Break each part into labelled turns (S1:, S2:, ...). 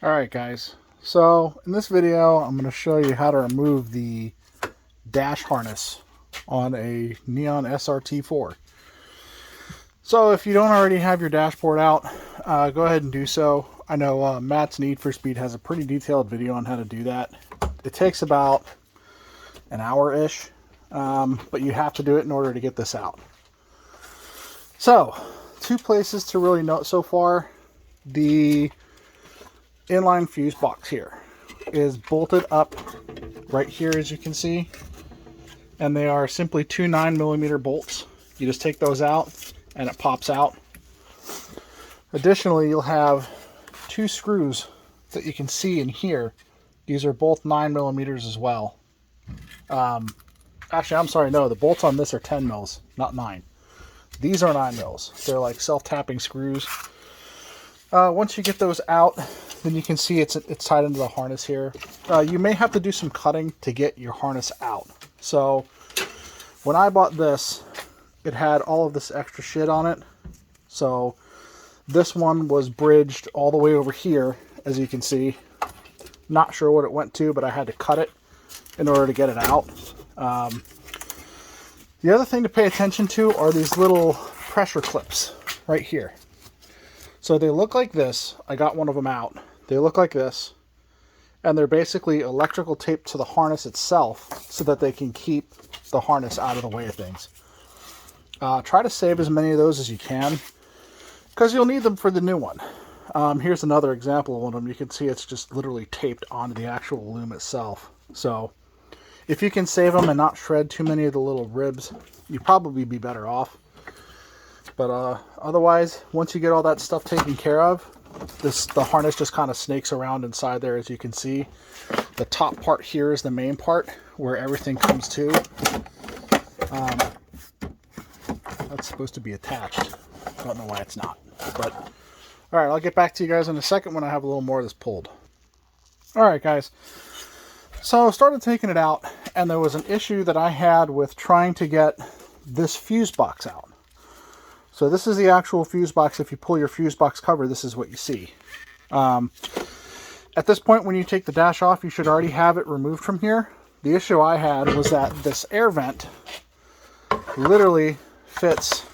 S1: Alright guys, so in this video I'm going to show you how to remove the dash harness on a Neon SRT4. So if you don't already have your dashboard out, go ahead and do so. I know Matt's Need for Speed has a pretty detailed video on how to do that. It takes about an hour-ish, but you have to do it in order to get this out. So, two places to really note so far. The inline fuse box here is bolted up right here, as you can see, and they are simply two 9mm bolts. You just take those out and it pops out. Additionally, you'll have two screws that you can see in here. These are both 9mm as well. Actually, I'm sorry, no, the bolts on this are 10 mils, not 9. These are 9 mils. They're like self-tapping screws. Once you get those out, then you can see it's tied into the harness here. You may have to do some cutting to get your harness out. So when I bought this, it had all of this extra shit on it. So this one was bridged all the way over here, as you can see. Not sure what it went to, but I had to cut it in order to get it out. The other thing to pay attention to are these little pressure clips right here. So they look like this. I got one of them out. They look like this. And they're basically electrical tape to the harness itself so that they can keep the harness out of the way of things. Try to save as many of those as you can, because you'll need them for the new one. Here's another example of one of them. You can see it's just literally taped onto the actual loom itself. So if you can save them and not shred too many of the little ribs, you'd probably be better off. But otherwise, once you get all that stuff taken care of, the harness just kind of snakes around inside there, as you can see. The top part here is the main part where everything comes to. That's supposed to be attached. Don't know why it's not. But alright, I'll get back to you guys in a second when I have a little more of this pulled. Alright guys, so I started taking it out, and there was an issue that I had with trying to get this fuse box out. So this is the actual fuse box. If you pull your fuse box cover, this is what you see. At this point, when you take the dash off, you should already have it removed from here. The issue I had was that this air vent literally fits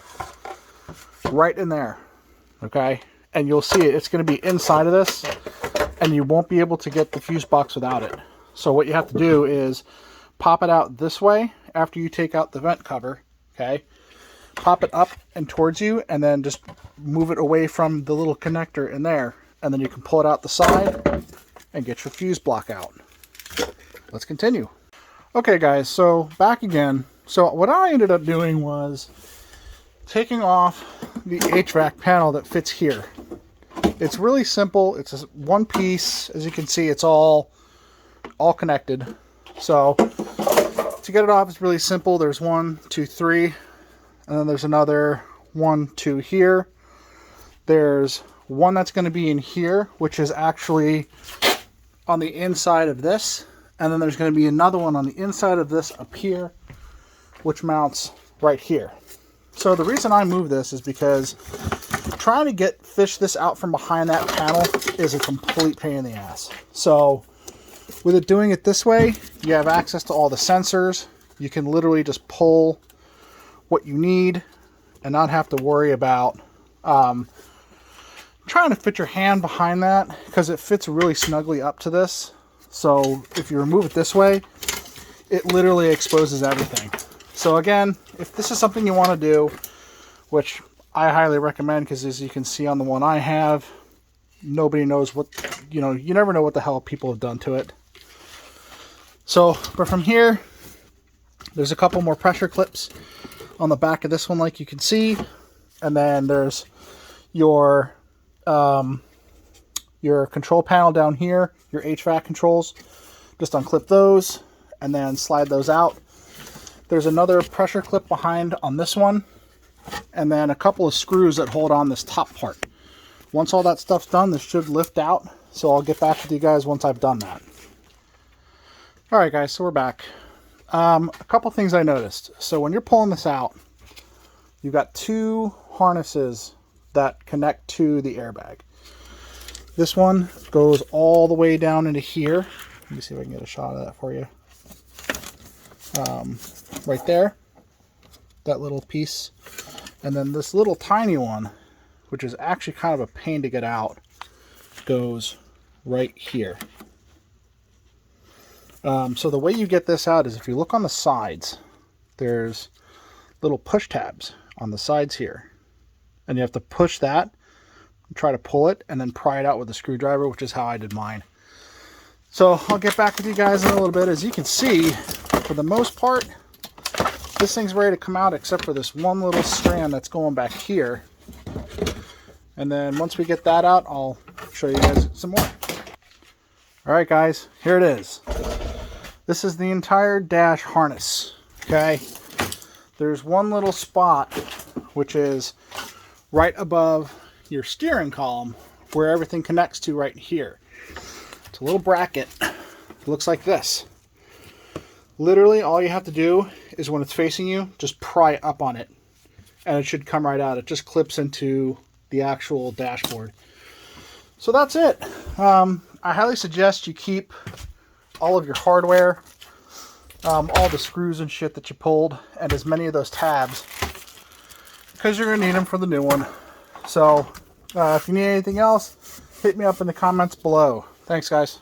S1: right in there, okay? And you'll see it's going to be inside of this, and you won't be able to get the fuse box without it. So what you have to do is pop it out this way after you take out the vent cover, okay? Pop it up and towards you, and then just move it away from the little connector in there, and then you can pull it out the side and get your fuse block out. Let's continue. Okay guys, so back again. So what I ended up doing was taking off the HVAC panel that fits here. It's really simple. It's just one piece. As you can see, it's all connected. So to get it off, it's really simple. There's 1, 2, 3. And then there's another 1, 2 here. There's one that's going to be in here, which is actually on the inside of this. And then there's going to be another one on the inside of this up here, which mounts right here. So the reason I move this is because trying to fish this out from behind that panel is a complete pain in the ass. So with it doing it this way, you have access to all the sensors. You can literally just pull what you need and not have to worry about trying to fit your hand behind that, because it fits really snugly up to this. So if you remove it this way, it literally exposes everything. So again, if this is something you want to do, which I highly recommend, because as you can see on the one I have, nobody knows what, you never know what the hell people have done to it. So, but from here, there's a couple more pressure clips on the back of this one, like you can see, and then there's your control panel down here, your HVAC controls. Just unclip those and then slide those out. There's another pressure clip behind on this one, and then a couple of screws that hold on this top part. Once all that stuff's done, this should lift out, so I'll get back with you guys once I've done that. Alright guys, so we're back. A couple things I noticed. So when you're pulling this out, you've got two harnesses that connect to the airbag. This one goes all the way down into here. Let me see if I can get a shot of that for you. Right there, that little piece. And then this little tiny one, which is actually kind of a pain to get out, goes right here. So the way you get this out is if you look on the sides, there's little push tabs on the sides here. And you have to push that, try to pull it, and then pry it out with a screwdriver, which is how I did mine. So I'll get back with you guys in a little bit. As you can see, for the most part, this thing's ready to come out except for this one little strand that's going back here. And then once we get that out, I'll show you guys some more. All right, guys, here it is. This is the entire dash harness, okay? There's one little spot, which is right above your steering column, where everything connects to right here. It's a little bracket. It looks like this. Literally, all you have to do is when it's facing you, just pry up on it, and it should come right out. It just clips into the actual dashboard. So that's it. I highly suggest you keep all of your hardware, all the screws and shit that you pulled, and as many of those tabs, because you're going to need them for the new one. So if you need anything else, hit me up in the comments below. Thanks, guys.